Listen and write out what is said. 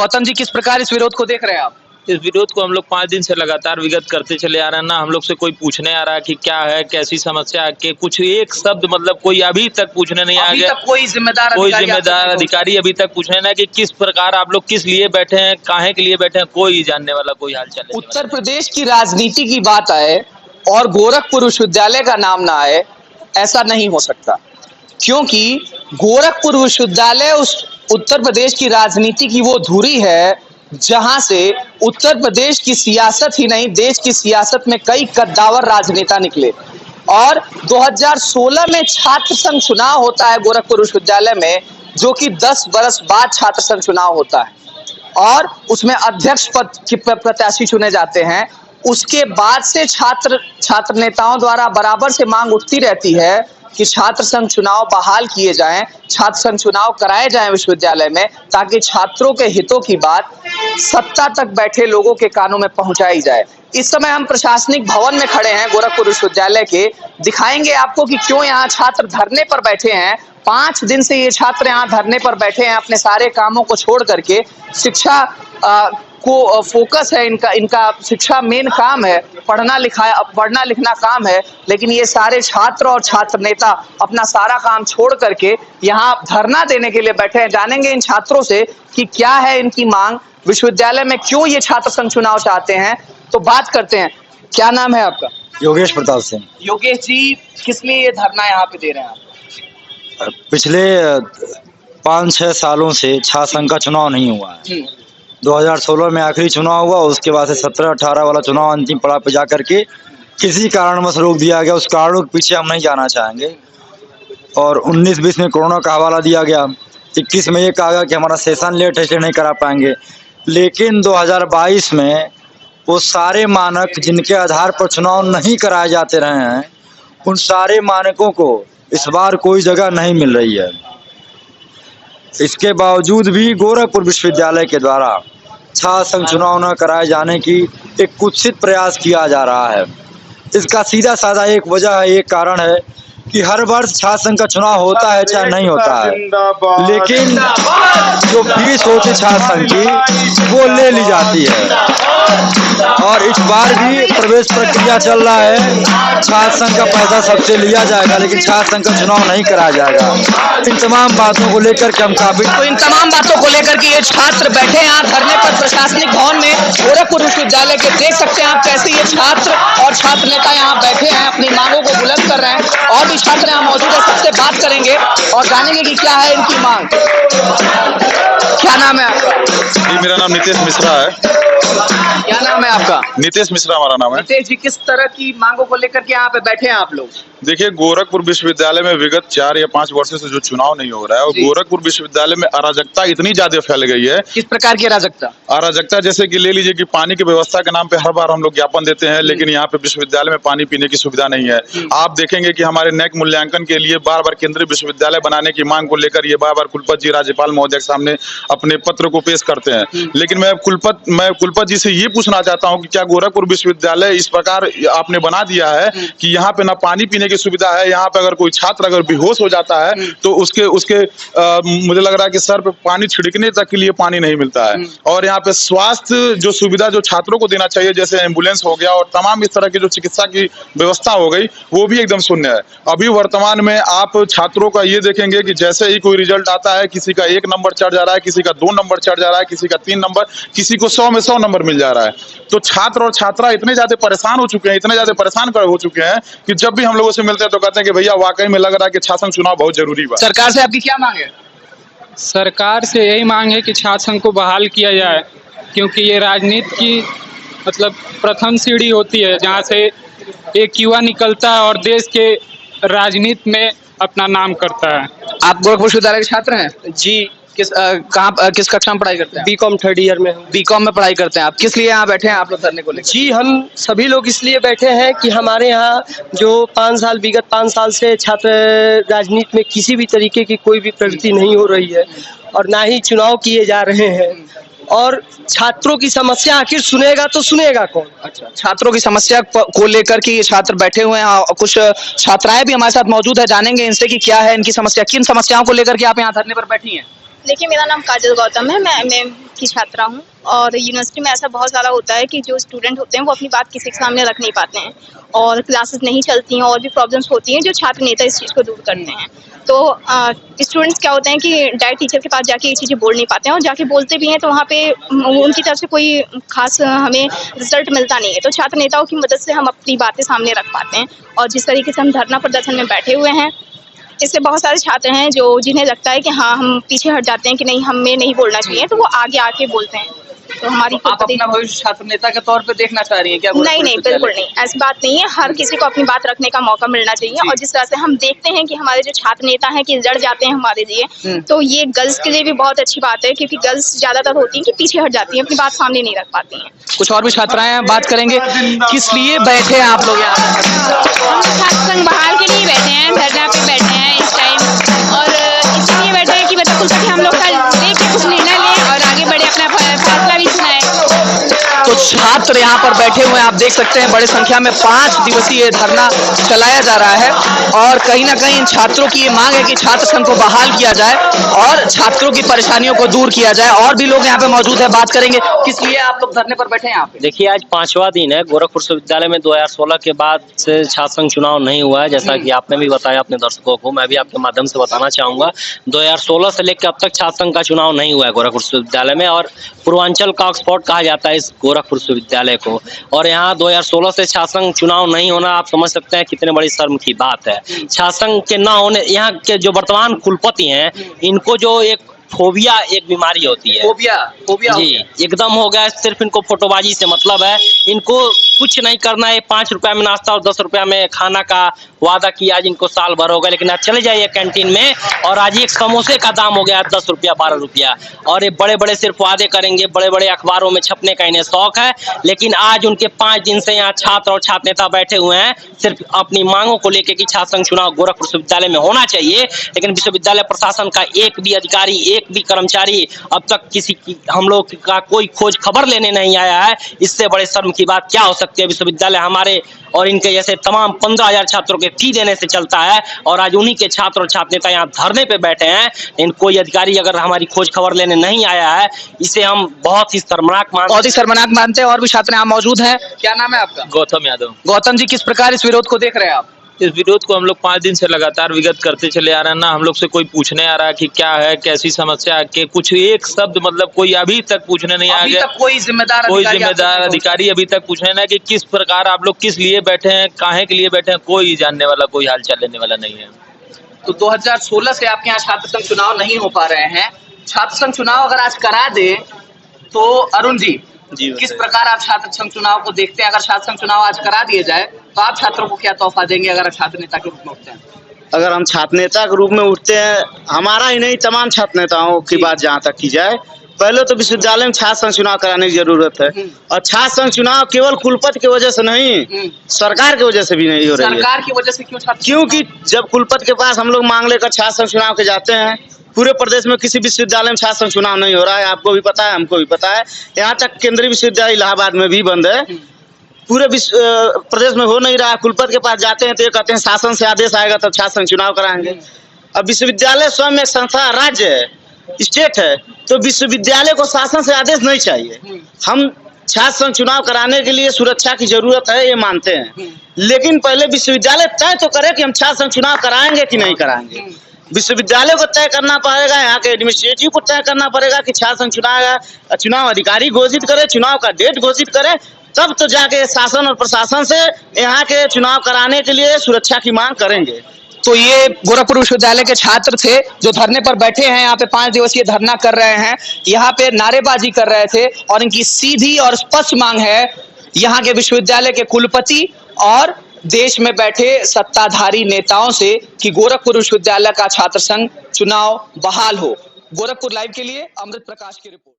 गौतम जी, किस प्रकार इस विरोध को देख रहे हैं आप? इस विरोध को हम लोग 5 दिन से लगातार विगत करते चले आ रहे हैं। ना हम लोग से कोई पूछने आ रहा है कि क्या है, कैसी समस्या है, कि कुछ एक शब्द मतलब कोई अभी तक पूछने नहीं आ अभी गया। तक कोई जिम्मेदार अधिकारी अभी तक पूछने ना कि किस प्रकार आप लोग किस लिए बैठे हैं, काहे के लिए बैठे हैं, कोई जानने वाला, कोई हाल चाल। उत्तर प्रदेश की राजनीति की बात आए और गोरखपुर विश्वविद्यालय का नाम ना आए, ऐसा नहीं हो सकता, क्योंकि गोरखपुर विश्वविद्यालय उस उत्तर प्रदेश की राजनीति की वो धुरी है जहां से उत्तर प्रदेश की सियासत ही नहीं, देश की सियासत में कई कद्दावर राजनेता निकले। और 2016 में छात्र संघ चुनाव होता है गोरखपुर विश्वविद्यालय में, जो कि 10 बरस बाद छात्र संघ चुनाव होता है और उसमें अध्यक्ष पद के प्रत्याशी चुने जाते हैं। उसके बाद से छात्र नेताओं द्वारा बराबर से मांग उठती रहती है कि छात्र संघ चुनाव बहाल किए जाएं, छात्र संघ चुनाव कराए जाएं विश्वविद्यालय में, ताकि छात्रों के हितों की बात सत्ता तक बैठे लोगों के कानों में पहुंचाई जाए। इस समय हम प्रशासनिक भवन में खड़े हैं गोरखपुर विश्वविद्यालय के, दिखाएंगे आपको कि क्यों यहाँ छात्र धरने पर बैठे हैं। 5 दिन से ये छात्र यहाँ धरने पर बैठे हैं, अपने सारे कामों को छोड़ करके। शिक्षा को फोकस है इनका शिक्षा मेन काम है, पढ़ना लिखना काम है, लेकिन ये सारे छात्र और छात्र नेता अपना सारा काम छोड़ करके यहाँ धरना देने के लिए बैठे हैं। जानेंगे इन छात्रों से कि क्या है इनकी मांग, विश्वविद्यालय में क्यों ये छात्र संघ चुनाव चाहते हैं। तो बात करते हैं, क्या नाम है आपका? योगेश प्रताप सिंह। योगेश जी, किस लिए ये धरना यहाँ पे दे रहे हैं आप? पिछले 5-6 सालों से छात्र संघ का चुनाव नहीं हुआ है। 2016 में आखिरी चुनाव हुआ, उसके बाद से 17-18 वाला चुनाव अंतिम पड़ाव पे जा करके किसी कारणवश रोक दिया गया। उस कारणों के पीछे हम नहीं जाना चाहेंगे। और 19-20 में कोरोना का हवाला दिया गया, 21 में ये कहा गया कि हमारा सेशन लेट है इसलिए नहीं करा पाएंगे। लेकिन 2022 में वो सारे मानक जिनके आधार पर चुनाव नहीं कराए जाते रहे हैं, उन सारे मानकों को इस बार कोई जगह नहीं मिल रही है। इसके बावजूद भी गोरखपुर विश्वविद्यालय के द्वारा छात्र संघ चुनाव न कराए जाने की एक कुत्सित प्रयास किया जा रहा है। इसका सीधा साधा एक वजह है, एक कारण है कि हर वर्ष छात्र संघ का चुनाव होता है चाहे नहीं होता है, लेकिन जो फीस होती है छात्र संघ की वो ले ली जाती है। और इस बार भी प्रवेश प्रक्रिया चल रहा है, छात्र संघ का पैसा सबसे लिया जाएगा, लेकिन छात्र संघ का चुनाव नहीं कराया जाएगा। इन तमाम बातों को लेकर के हम काफी इन तमाम बातों को लेकर के ये छात्र बैठे हैं यहाँ धरने पर प्रशासनिक भवन में गोरखपुर विश्वविद्यालय के। देख सकते हैं आप कैसे ये छात्र और छात्र नेता यहाँ बैठे हैं, अपनी मांगों को बुलंद कर रहे हैं। और भी छात्र यहाँ मौजूद है, सबसे बात करेंगे और जानेंगे कि क्या है इनकी मांग। क्या नाम है आपका? जी, मेरा नाम नितेश मिश्रा है। क्या नाम है आपका? नितेश मिश्रा हमारा नाम है। नितेश जी, किस तरह की मांगों को लेकर के यहाँ पे बैठे हैं आप लोग? देखिए, गोरखपुर विश्वविद्यालय में विगत 4 या 5 वर्षों से जो चुनाव नहीं हो रहा है, और गोरखपुर विश्वविद्यालय में अराजकता इतनी ज्यादा फैल गई है। किस प्रकार की अराजकता? अराजकता जैसे कि ले लीजिए कि पानी की व्यवस्था के नाम पे हर बार हम लोग ज्ञापन देते हैं, लेकिन यहाँ पे विश्वविद्यालय में पानी पीने की सुविधा नहीं है। आप देखेंगे कि हमारे नैक मूल्यांकन के लिए बार बार केंद्रीय विश्वविद्यालय बनाने की मांग को लेकर ये बार बार कुलपति जी राज्यपाल महोदय के सामने अपने पत्र को पेश करते हैं। लेकिन मैं कुलपति जी से ये पूछना चाहता हूँ कि क्या गोरखपुर विश्वविद्यालय इस प्रकार आपने बना दिया है कि यहाँ पे ना पानी पीने की सुविधा है, यहाँ पे अगर कोई छात्र अगर बेहोश हो जाता है तो उसके मुझे लग रहा है कि सर पे पानी छिड़कने तक के लिए पानी नहीं मिलता है। और यहाँ पे स्वास्थ्य जो सुविधा जो छात्रों को देना चाहिए, जैसे एम्बुलेंस हो गया और तमाम इस तरह की जो चिकित्सा की व्यवस्था हो गई, वो भी एकदम शून्य है। अभी वर्तमान में आप छात्रों का ये देखेंगे कि जैसे ही कोई रिजल्ट आता है, किसी का 1 नंबर चढ़ जा रहा है, किसी का 2 नंबर चढ़ जा रहा है, किसी का 3 नंबर, किसी को 100 में 100 नंबर मिल जा रहा है। तो छात्र और छात्रा इतने ज्यादा परेशान हो चुके हैं, इतने ज्यादा परेशान हो चुके हैं कि जब भी हम लोगों से मिलते हैं तो कहते हैं कि भैया वाकई में लग रहा है कि छात्र संघ चुनाव बहुत जरूरी है। सरकार से आपकी क्या मांग है? सरकार से यही मांग है कि छात्र संघ को बहाल किया जाए, क्योंकि ये राजनीति की मतलब प्रथम सीढ़ी होती है जहाँ से एक युवा निकलता है और देश के राजनीति में अपना नाम करता है। आप गोरखपुर विश्वविद्यालय के छात्र हैं? जी। किस कक्षा में पढ़ाई करते हैं? बीकॉम 3rd ईयर में हूँ। बीकॉम में पढ़ाई करते हैं आप। किस लिए यहाँ बैठे हैं आप लोग धरने को लेकर? जी, हम सभी लोग इसलिए बैठे हैं कि हमारे यहाँ जो विगत 5 साल से छात्र राजनीति में किसी भी तरीके की कोई भी प्रगति नहीं हो रही है और ना ही चुनाव किए जा रहे हैं। और छात्रों की समस्या आखिर सुनेगा तो सुनेगा कौन। अच्छा, छात्रों की समस्या को लेकर के ये छात्र बैठे हुए हैं और कुछ छात्राएं भी हमारे साथ मौजूद है, जानेंगे इनसे कि क्या है इनकी समस्या, किन समस्याओं को लेकर के आप यहाँ धरने पर बैठी हैं। देखिए, मेरा नाम काजल गौतम है, मैं एमए की छात्रा हूँ और यूनिवर्सिटी में ऐसा बहुत सारा होता है कि जो स्टूडेंट होते हैं वो अपनी बात किसी के सामने रख नहीं पाते हैं और क्लासेस नहीं चलती हैं और भी प्रॉब्लम्स होती हैं जो छात्र नेता इस चीज़ को दूर करते हैं। तो स्टूडेंट्स क्या होते हैं कि डायरेक्ट टीचर के पास जाके ये चीज़ें बोल नहीं पाते हैं और जाके बोलते भी हैं तो वहाँ पे उनकी तरफ से कोई खास हमें रिजल्ट मिलता नहीं है। तो छात्र नेताओं की मदद से हम अपनी बातें सामने रख पाते हैं और जिस तरीके से हम धरना प्रदर्शन में बैठे हुए हैं, इससे बहुत सारे छात्र हैं जो जिन्हें लगता है कि हाँ हम पीछे हट जाते हैं कि नहीं हमें नहीं बोलना चाहिए, तो वो आगे आके बोलते हैं। तो हमारी आप अपना भविष्य छात्र नेता के तौर पे देखना चाह रही हैं क्या? नहीं, बिल्कुल नहीं, ऐसी बात नहीं है। हर किसी को अपनी बात रखने का मौका मिलना चाहिए और जिस तरह से हम देखते हैं कि हमारे जो छात्र नेता हैं कि लड़ जाते हैं हमारे लिए, तो ये गर्ल्स के लिए भी बहुत अच्छी बात है क्योंकि गर्ल्स ज्यादातर होती हैं कि पीछे हट जाती हैं, अपनी बात सामने नहीं रख पाती हैं। कुछ और भी छात्राएं बात करेंगे, किस लिए बैठे हैं आप लोग यहाँ? छात्र संघ बहाल के लिए बैठे हैं, धरना पे बैठे हैं इस टाइम और इसलिए बैठे हैं कि मतलब कुलपति हम लोग का देख के कुछ निर्णय लें और आगे बढ़े, अपना फैसला भी सुनाए। तो छात्र यहाँ पर बैठे हुए हैं, आप देख सकते हैं बड़ी संख्या में 5 दिवसीय धरना चलाया जा रहा है और कहीं ना कहीं इन छात्रों की ये मांग है कि छात्र संघ को बहाल किया जाए और छात्रों की परेशानियों को दूर किया जाए। और भी लोग यहाँ पे मौजूद है, बात करेंगे किस लिए आप लोग धरने पर बैठे हैं यहाँ पे? देखिए, आज 5वां दिन है। गोरखपुर विश्वविद्यालय में 2016 के बाद से छात्र संघ चुनाव नहीं हुआ है, जैसा कि आपने भी बताया अपने दर्शकों को, मैं भी आपके माध्यम से बताना चाहूंगा। 2016 से लेकर अब तक छात्र संघ का चुनाव नहीं हुआ है गोरखपुर विश्वविद्यालय में और पूर्वांचल का ऑक्सफोर्ड कहा जाता है इस गोरखपुर विश्वविद्यालय को। और यहाँ 2016 से छात्र संघ चुनाव नहीं होना, आप समझ सकते हैं कितने बड़ी शर्म की बात है। छात्र संघ के ना होने, यहाँ के जो वर्तमान कुलपति हैं इनको जो एक फोबिया एक बीमारी होती है, फोबिया जी एकदम हो गया। सिर्फ इनको फोटोबाजी से मतलब है, इनको कुछ नहीं करना है। 5 रुपया में नाश्ता और 10 रुपया में खाना का वादा किया आज इनको साल भर हो गया, लेकिन आज चले जाइए कैंटीन में और आज एक समोसे का दाम हो गया 10 रुपया 12 रुपया। और ये बड़े बड़े सिर्फ वादे करेंगे, बड़े बड़े अखबारों में छपने का इन्हें शौक है। लेकिन आज उनके 5 दिन से यहाँ छात्र और छात्र नेता बैठे हुए हैं सिर्फ अपनी मांगों को लेकर कि छात्र संघ चुनाव गोरखपुर विश्वविद्यालय में होना चाहिए। लेकिन विश्वविद्यालय प्रशासन का एक भी अधिकारी, एक भी कर्मचारी अब तक किसी की हम लोग का कोई खोज खबर लेने नहीं आया है। इससे बड़े शर्म की बात क्या हो सकती है? विश्वविद्यालय हमारे और इनके जैसे तमाम 15,000 छात्रों के फी देने से चलता है और आज उन्हीं के छात्र और छात्र नेता यहाँ धरने पे बैठे हैं। लेकिन कोई अधिकारी अगर हमारी खोज खबर लेने नहीं आया है, इसे हम बहुत ही शर्मनाक मानते हैं। और भी छात्र यहाँ मौजूद हैं, क्या नाम है आपका? गौतम यादव। गौतम जी, किस प्रकार इस विरोध को देख रहे हैं आप? इस विरोध को हम लोग 5 दिन से लगातार विगत करते चले आ रहे हैं। ना हम लोग से कोई पूछने आ रहा है कि क्या है, कैसी समस्या है, कि कुछ एक शब्द मतलब कोई अभी तक पूछने नहीं आ गया। कोई जिम्मेदार अधिकारी अभी तक पूछने ना कि किस प्रकार आप लोग किस लिए बैठे हैं, काहे के लिए बैठे हैं, कोई जानने वाला, कोई हालचाल लेने वाला नहीं है। तो 2016 से आपके यहाँ छात्र संघ चुनाव नहीं हो पा रहे हैं। छात्र संघ चुनाव अगर आज करा दे तो अरुण जी किस प्रकार आप छात्र संघ चुनाव को देखते हैं? अगर छात्र संघ चुनाव आज करा दिए जाए तो आप छात्रों को क्या तोहफा देंगे अगर छात्र नेता के रूप में उठते हैं? अगर हम छात्र नेता के रूप में उठते हैं, हमारा ही नहीं तमाम छात्र नेताओं की बात जहाँ तक की जाए, पहले तो विश्वविद्यालय में छात्र संघ चुनाव कराने की जरूरत है। और छात्र संघ चुनाव केवल कुलपति की वजह से नहीं, सरकार की वजह से भी नहीं हो रही है। सरकार की वजह से क्यों? क्योंकि जब कुलपति के पास हम लोग मांग लेकर छात्र संघ चुनाव के जाते हैं, पूरे प्रदेश में किसी विश्वविद्यालय में छात्र संघ चुनाव नहीं हो रहा है। आपको भी पता है, हमको भी पता है। यहाँ तक केंद्रीय विश्वविद्यालय इलाहाबाद में भी बंद है। पूरे प्रदेश में हो नहीं रहा। कुलपति के पास जाते हैं तो ये कहते हैं शासन से आदेश आएगा तब छात्र संघ चुनाव कराएंगे। अब विश्वविद्यालय स्वयं एक संस्था, राज्य है, स्टेट है, तो विश्वविद्यालय को शासन से आदेश नहीं चाहिए। हम छात्र संघ चुनाव कराने के लिए सुरक्षा की जरूरत है, ये मानते हैं, लेकिन पहले विश्वविद्यालय तय तो करे कि हम छात्र संघ चुनाव कराएंगे कि नहीं कराएंगे। विश्वविद्यालय को तय करना पड़ेगा, यहाँ के एडमिनिस्ट्रेटिव को तय करना पड़ेगा कि छात्र संघ चुनाव अधिकारी घोषित करे, चुनाव का डेट घोषित करे, तब तो जाके शासन और प्रशासन से यहाँ के चुनाव कराने के लिए सुरक्षा की मांग करेंगे। तो ये गोरखपुर विश्वविद्यालय के छात्र थे जो धरने पर बैठे हैं, यहाँ पे 5 दिवसीय धरना कर रहे हैं, यहाँ पे नारेबाजी कर रहे थे और इनकी सीधी और स्पष्ट मांग है यहाँ के विश्वविद्यालय के कुलपति और देश में बैठे सत्ताधारी नेताओं से कि गोरखपुर विश्वविद्यालय का छात्र संघ चुनाव बहाल हो। गोरखपुर लाइव के लिए अमृत प्रकाश की रिपोर्ट।